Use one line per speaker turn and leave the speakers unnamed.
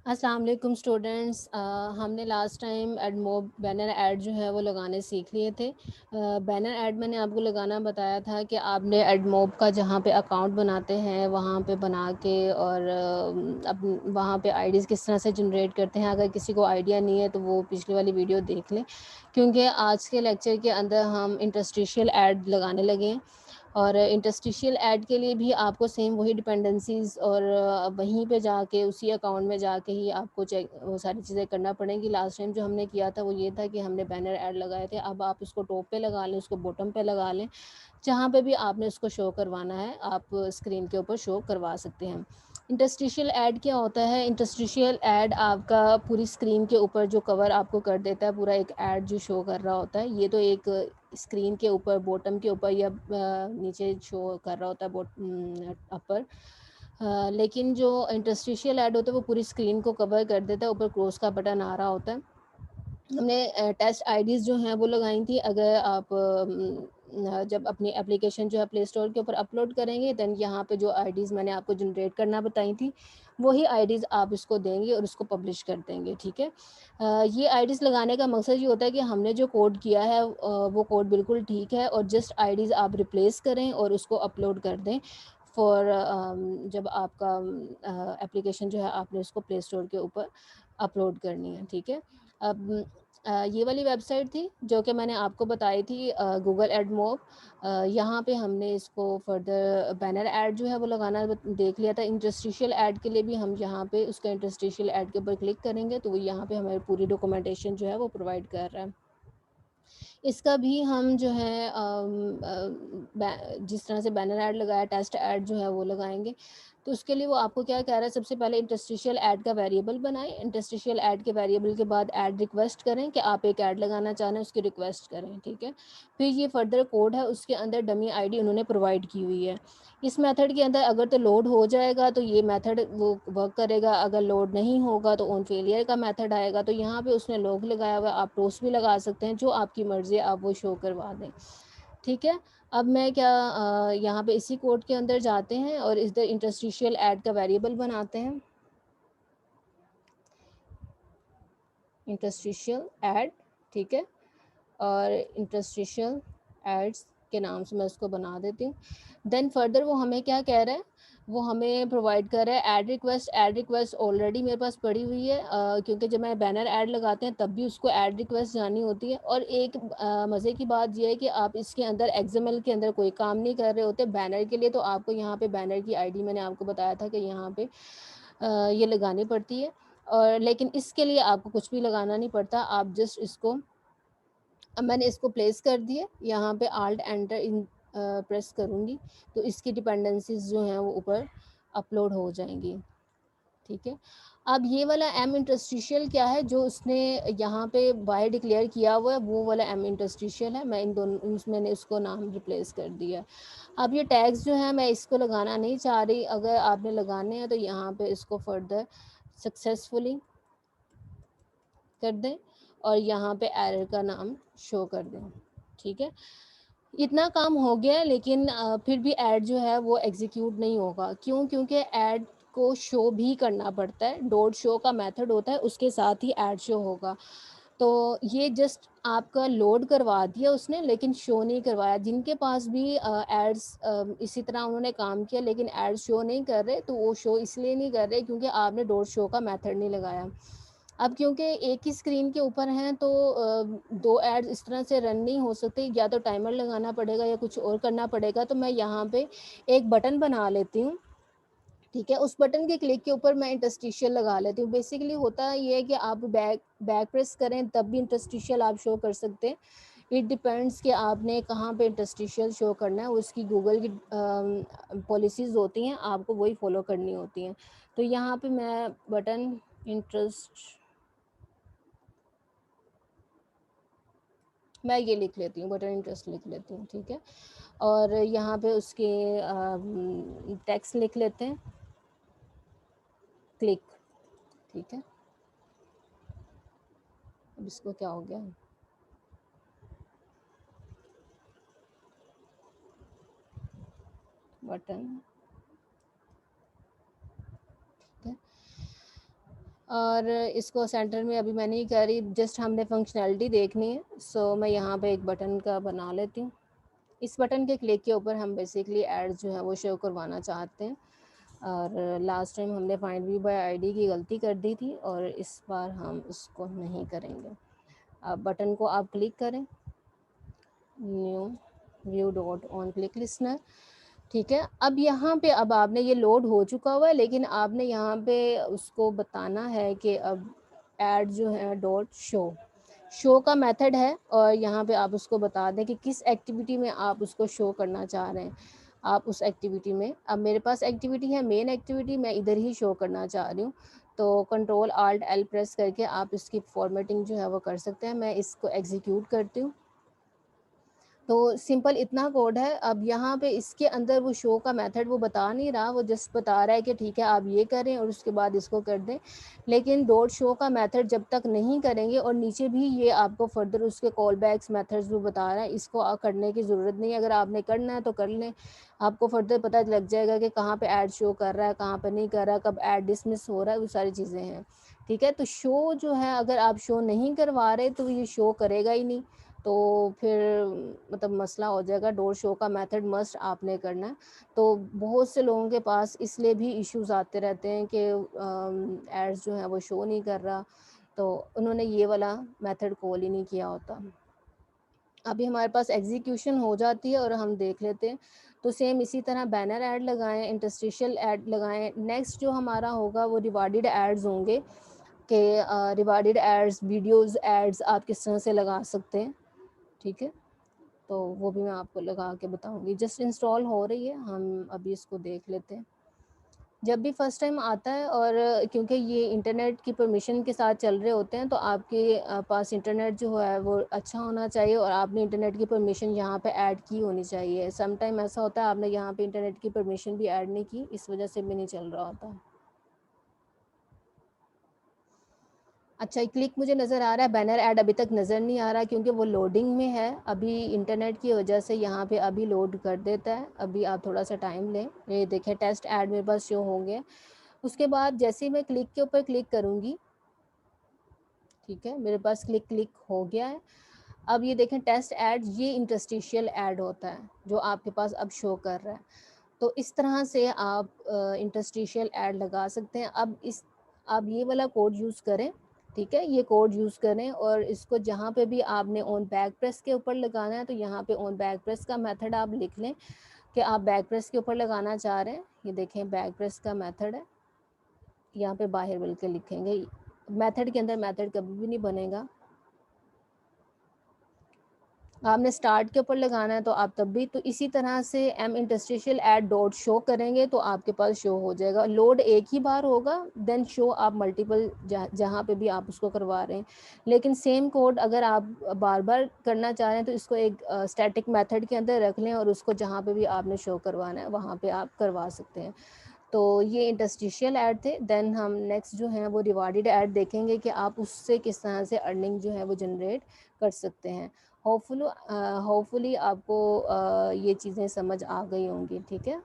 अस्सलाम वालेकुम स्टूडेंट्स। हमने last time AdMob banner ad जो है वो लगाने सीख लिए थे। बैनर ऐड मैंने आपको लगाना बताया था कि आपने एडमोब का जहाँ पे अकाउंट बनाते हैं वहाँ पे बना के और अब वहाँ पे आईडीज़ किस तरह से जनरेट करते हैं। अगर किसी को आइडिया नहीं है तो वो पिछली वाली वीडियो देख लें, क्योंकि आज के लेक्चर के अंदर हम इंटरस्टिशियल ऐड लगाने लगे हैं। और इंटरस्टिशियल ऐड के लिए भी आपको सेम वही डिपेंडेंसीज़ और वहीं पे जाके उसी अकाउंट में जाके ही आपको चेक वो सारी चीज़ें करना पड़ेंगी। लास्ट टाइम जो हमने किया था वो ये था कि हमने बैनर ऐड लगाए थे। अब आप उसको टॉप पे लगा लें, उसको बॉटम पे लगा लें, जहाँ पे भी आपने उसको शो करवाना है आप स्क्रीन के ऊपर शो करवा सकते हैं। इंटरस्टिशियल ऐड क्या होता है? इंटरस्टिशियल ऐड आपका पूरी स्क्रीन के ऊपर जो कवर आपको कर देता है, पूरा एक ऐड जो शो कर रहा होता है। ये तो एक स्क्रीन के ऊपर बॉटम के ऊपर या नीचे शो कर रहा होता है अपर। लेकिन जो इंटरस्टिशियल ऐड होता है वो पूरी स्क्रीन को कवर कर देता है। ऊपर क्रॉस का बटन आ रहा होता है। हमने टेस्ट आईडीज़ जो हैं वो लगाई थी। अगर आप जब अपनी एप्लीकेशन जो है प्ले स्टोर के ऊपर अपलोड करेंगे, देन यहाँ पे जो आईडीज़ मैंने आपको जनरेट करना बताई थी, वही आईडीज़ आप इसको देंगे और उसको पब्लिश कर देंगे, ठीक है। ये आईडीज़ लगाने का मकसद ये होता है कि हमने जो कोड किया है वो कोड बिल्कुल ठीक है, और जस्ट आईडीज़ आप रिप्लेस करें और उसको अपलोड कर दें फॉर जब आपका एप्लीकेशन जो है आपने उसको प्ले स्टोर के ऊपर अपलोड करनी है, ठीक है। अब ये वाली वेबसाइट थी जो कि मैंने आपको बताई थी, गूगल एडमोब। यहाँ पे हमने इसको फर्दर बैनर ऐड जो है वो लगाना देख लिया था। इंटरस्टिशियल ऐड के लिए भी हम यहाँ पे उसका इंटरस्टिशियल ऐड के ऊपर क्लिक करेंगे तो वो यहाँ पे हमें पूरी डॉक्यूमेंटेशन जो है वो प्रोवाइड कर रहा है। इसका भी हम जो है जिस तरह से बैनर ऐड लगाया, टेस्ट ऐड जो है वो लगाएंगे। तो उसके लिए वो आपको क्या कह रहा है, सबसे पहले इंटरस्टिशियल ऐड का वेरिएबल बनाएं। इंटरस्टिशियल ऐड के वेरिएबल के बाद ऐड रिक्वेस्ट करें कि आप एक ऐड लगाना चाह रहे हैं, उसकी रिक्वेस्ट करें, ठीक है। फिर ये फर्दर कोड है, उसके अंदर डमी आईडी उन्होंने प्रोवाइड की हुई है। इस मेथड के अंदर अगर तो लोड हो जाएगा तो ये मेथड वो वर्क करेगा, अगर लोड नहीं होगा तो ऑन फेलियर का मेथड आएगा। तो यहाँ पे उसने लॉग लगाया हुआ है, आप टोस्ट भी लगा सकते हैं, जो आपकी मर्ज़ी है आप वो शो करवा दें, ठीक है। अब मैं क्या यहाँ पे इसी कोड के अंदर जाते हैं और इधर इंटरस्टिशियल ऐड का वेरिएबल बनाते हैं, इंटरस्टिशियल ऐड, ठीक है। और इंटरस्टिशियल एड्स के नाम से मैं उसको बना देती हूँ। देन फर्दर वो हमें क्या कह रहा है, वो हमें प्रोवाइड कर रहा है ऐड रिक्वेस्ट ऑलरेडी मेरे पास पड़ी हुई है, क्योंकि जब मैं बैनर ऐड लगाते हैं तब भी उसको ऐड रिक्वेस्ट जानी होती है। और एक मज़े की बात यह है कि आप इसके अंदर एक्सएमएल के अंदर कोई काम नहीं कर रहे होते। बैनर के लिए तो आपको यहाँ पे बैनर की आईडी मैंने आपको बताया था कि यहाँ पे ये लगानी पड़ती है, और लेकिन इसके लिए आपको कुछ भी लगाना नहीं पड़ता। आप जस्ट इसको, अब मैंने इसको प्लेस कर दिए, यहाँ पे आल्ट एंटर इन प्रेस करूँगी तो इसकी डिपेंडेंसीज़ जो हैं वो ऊपर अपलोड हो जाएंगी, ठीक है। अब ये वाला एम इंटरस्टिशियल क्या है जो उसने यहाँ पे बाय डिक्लेयर किया हुआ है, वो वाला एम इंटरस्टिशियल है। मैं इन दोनों मैंने उसको नाम रिप्लेस कर दिया। अब ये टैग्स जो है मैं इसको लगाना नहीं चाह रही, अगर आपने लगाने हैं तो यहाँ पे इसको फर्दर सक्सेसफुली कर दें और यहाँ पे एरर का नाम शो कर दें, ठीक है। इतना काम हो गया है, लेकिन फिर भी ऐड जो है वो एग्जीक्यूट नहीं होगा। क्यों? क्योंकि ऐड को शो भी करना पड़ता है, डॉट शो का मेथड होता है, उसके साथ ही ऐड शो होगा। तो ये जस्ट आपका लोड करवा दिया उसने, लेकिन शो नहीं करवाया। जिनके पास भी एड्स इसी तरह उन्होंने काम किया लेकिन एड्स शो नहीं कर रहे, तो वो शो इसलिए नहीं कर रहे क्योंकि आपने डॉट शो का मेथड नहीं लगाया। अब क्योंकि एक ही स्क्रीन के ऊपर हैं तो दो एड्स इस तरह से रन नहीं हो सकते, या तो टाइमर लगाना पड़ेगा या कुछ और करना पड़ेगा। तो मैं यहाँ पे एक बटन बना लेती हूँ, ठीक है। उस बटन के क्लिक के ऊपर मैं इंटरस्टिशियल लगा लेती हूँ। बेसिकली होता ये है कि आप बैक प्रेस करें तब भी इंटरस्टिशियल आप शो कर सकते हैं। इट डिपेंड्स कि आपने कहाँ पे इंटरस्टिशियल शो करना है, उसकी गूगल की पॉलिसीज़ होती हैं, आपको वही फॉलो करनी होती हैं। तो यहाँ पे मैं बटन इंटरेस्ट, मैं ये लिख लेती हूँ, बटन इंटरेस्ट लिख लेती हूँ, ठीक है। और यहाँ पे उसके टेक्स्ट लिख लेते हैं, क्लिक, ठीक है। अब इसको क्या हो गया, बटन, ठीक है। और इसको सेंटर में अभी मैं नहीं कर रही, जस्ट हमने फंक्शनैलिटी देखनी है। सो मैं यहाँ पे एक बटन का बना लेती हूँ। इस बटन के क्लिक के ऊपर हम बेसिकली एड्स जो है वो शो करवाना चाहते हैं। और लास्ट टाइम हमने फाइंड व्यू बाय आईडी की गलती कर दी थी और इस बार हम उसको नहीं करेंगे। अब बटन को आप क्लिक करें, new view dot on click listener, ठीक है। अब यहाँ पे अब आपने ये लोड हो चुका हुआ है, लेकिन आपने यहाँ पे उसको बताना है कि अब ऐड जो है डॉट शो का मेथड है, और यहाँ पे आप उसको बता दें कि किस एक्टिविटी में आप उसको शो करना चाह रहे हैं। आप उस एक्टिविटी में, अब मेरे पास एक्टिविटी है मेन एक्टिविटी, मैं इधर ही शो करना चाह रही हूँ। तो कंट्रोल आल्ट एल प्रेस करके आप इसकी फॉर्मेटिंग जो है वो कर सकते हैं। मैं इसको एग्जीक्यूट करती हूँ। तो सिंपल इतना कोड है। अब यहाँ पे इसके अंदर वो शो का मेथड वो बता नहीं रहा, वो जस्ट बता रहा है कि ठीक है आप ये करें और उसके बाद इसको कर दें। लेकिन डॉट शो का मेथड जब तक नहीं करेंगे, और नीचे भी ये आपको फर्दर उसके कॉल बैक्स मेथड्स वो बता रहा है, इसको करने की ज़रूरत नहीं है। अगर आपने करना है तो कर लें, आपको फर्दर पता लग जाएगा कि कहाँ पे ऐड शो कर रहा है, कहाँ पे नहीं कर रहा, कब ऐड डिसमिस हो रहा है, वो सारी चीज़ें हैं, ठीक है। तो शो जो है अगर आप शो नहीं करवा रहे तो ये शो करेगा ही नहीं, तो फिर मतलब मसला हो जाएगा। डोर शो का मेथड मस्ट आपने करना है। तो बहुत से लोगों के पास इसलिए भी इश्यूज आते रहते हैं कि एड्स जो है वो शो नहीं कर रहा, तो उन्होंने ये वाला मेथड कॉल ही नहीं किया होता। अभी हमारे पास एग्जीक्यूशन हो जाती है और हम देख लेते हैं। तो सेम इसी तरह बैनर ऐड लगाएं, इंटरस्टिशियल ऐड लगाएं। नेक्स्ट जो हमारा होगा वो रिवार्डेड एड्स होंगे, कि रिवार्डेड एड्स, वीडियोस एड्स आप किस तरह से लगा सकते हैं, ठीक है। तो वो भी मैं आपको लगा के बताऊंगी। जस्ट इंस्टॉल हो रही है, हम अभी इसको देख लेते हैं। जब भी फर्स्ट टाइम आता है, और क्योंकि ये इंटरनेट की परमिशन के साथ चल रहे होते हैं, तो आपके पास इंटरनेट जो है वो अच्छा होना चाहिए, और आपने इंटरनेट की परमिशन यहाँ पे ऐड की होनी चाहिए। सम टाइम ऐसा होता है आपने यहाँ पे इंटरनेट की परमिशन भी ऐड नहीं की, इस वजह से भी नहीं चल रहा होता। अच्छा, क्लिक मुझे नज़र आ रहा है, बैनर ऐड अभी तक नज़र नहीं आ रहा क्योंकि वो लोडिंग में है। अभी इंटरनेट की वजह से यहाँ पे अभी लोड कर देता है, अभी आप थोड़ा सा टाइम लें। ये देखें टेस्ट ऐड मेरे पास शो हो गया। उसके बाद जैसे ही मैं क्लिक के ऊपर क्लिक करूँगी, ठीक है, मेरे पास क्लिक हो गया है। अब ये देखें टेस्ट ऐड, ये इंटरस्टिशियल ऐड होता है जो आपके पास अब शो कर रहा है। तो इस तरह से आप इंटरस्टिशियल ऐड लगा सकते हैं। अब इस आप ये वाला कोड यूज़ करें, ठीक है, ये कोड यूज़ करें, और इसको जहाँ पे भी आपने ऑन बैक प्रेस के ऊपर लगाना है, तो यहाँ पे ऑन बैक प्रेस का मेथड आप लिख लें कि आप बैक प्रेस के ऊपर लगाना चाह रहे हैं। ये देखें बैक प्रेस का मेथड है, यहाँ पे बाहर बल्कि लिखेंगे, मेथड के अंदर मेथड कभी भी नहीं बनेगा। आपने स्टार्ट के ऊपर लगाना है तो आप तब भी, तो इसी तरह से M interstitial ad dot show करेंगे तो आपके पास शो हो जाएगा। लोड एक ही बार होगा, देन शो आप मल्टीपल जहाँ पे भी आप उसको करवा रहे हैं। लेकिन सेम कोड अगर आप बार बार करना चाह रहे हैं तो इसको एक स्टैटिक मेथड के अंदर रख लें, और उसको जहाँ पे भी आपने शो करवाना है वहाँ पे आप करवा सकते हैं। तो ये इंटरस्टिशियल ऐड थे। देन हम नेक्स्ट जो है वो रिवार्डेड ऐड देखेंगे कि आप उससे किस तरह से अर्निंग जो है वो जनरेट कर सकते हैं। होपफुली आपको ये चीज़ें समझ आ गई होंगी, ठीक है।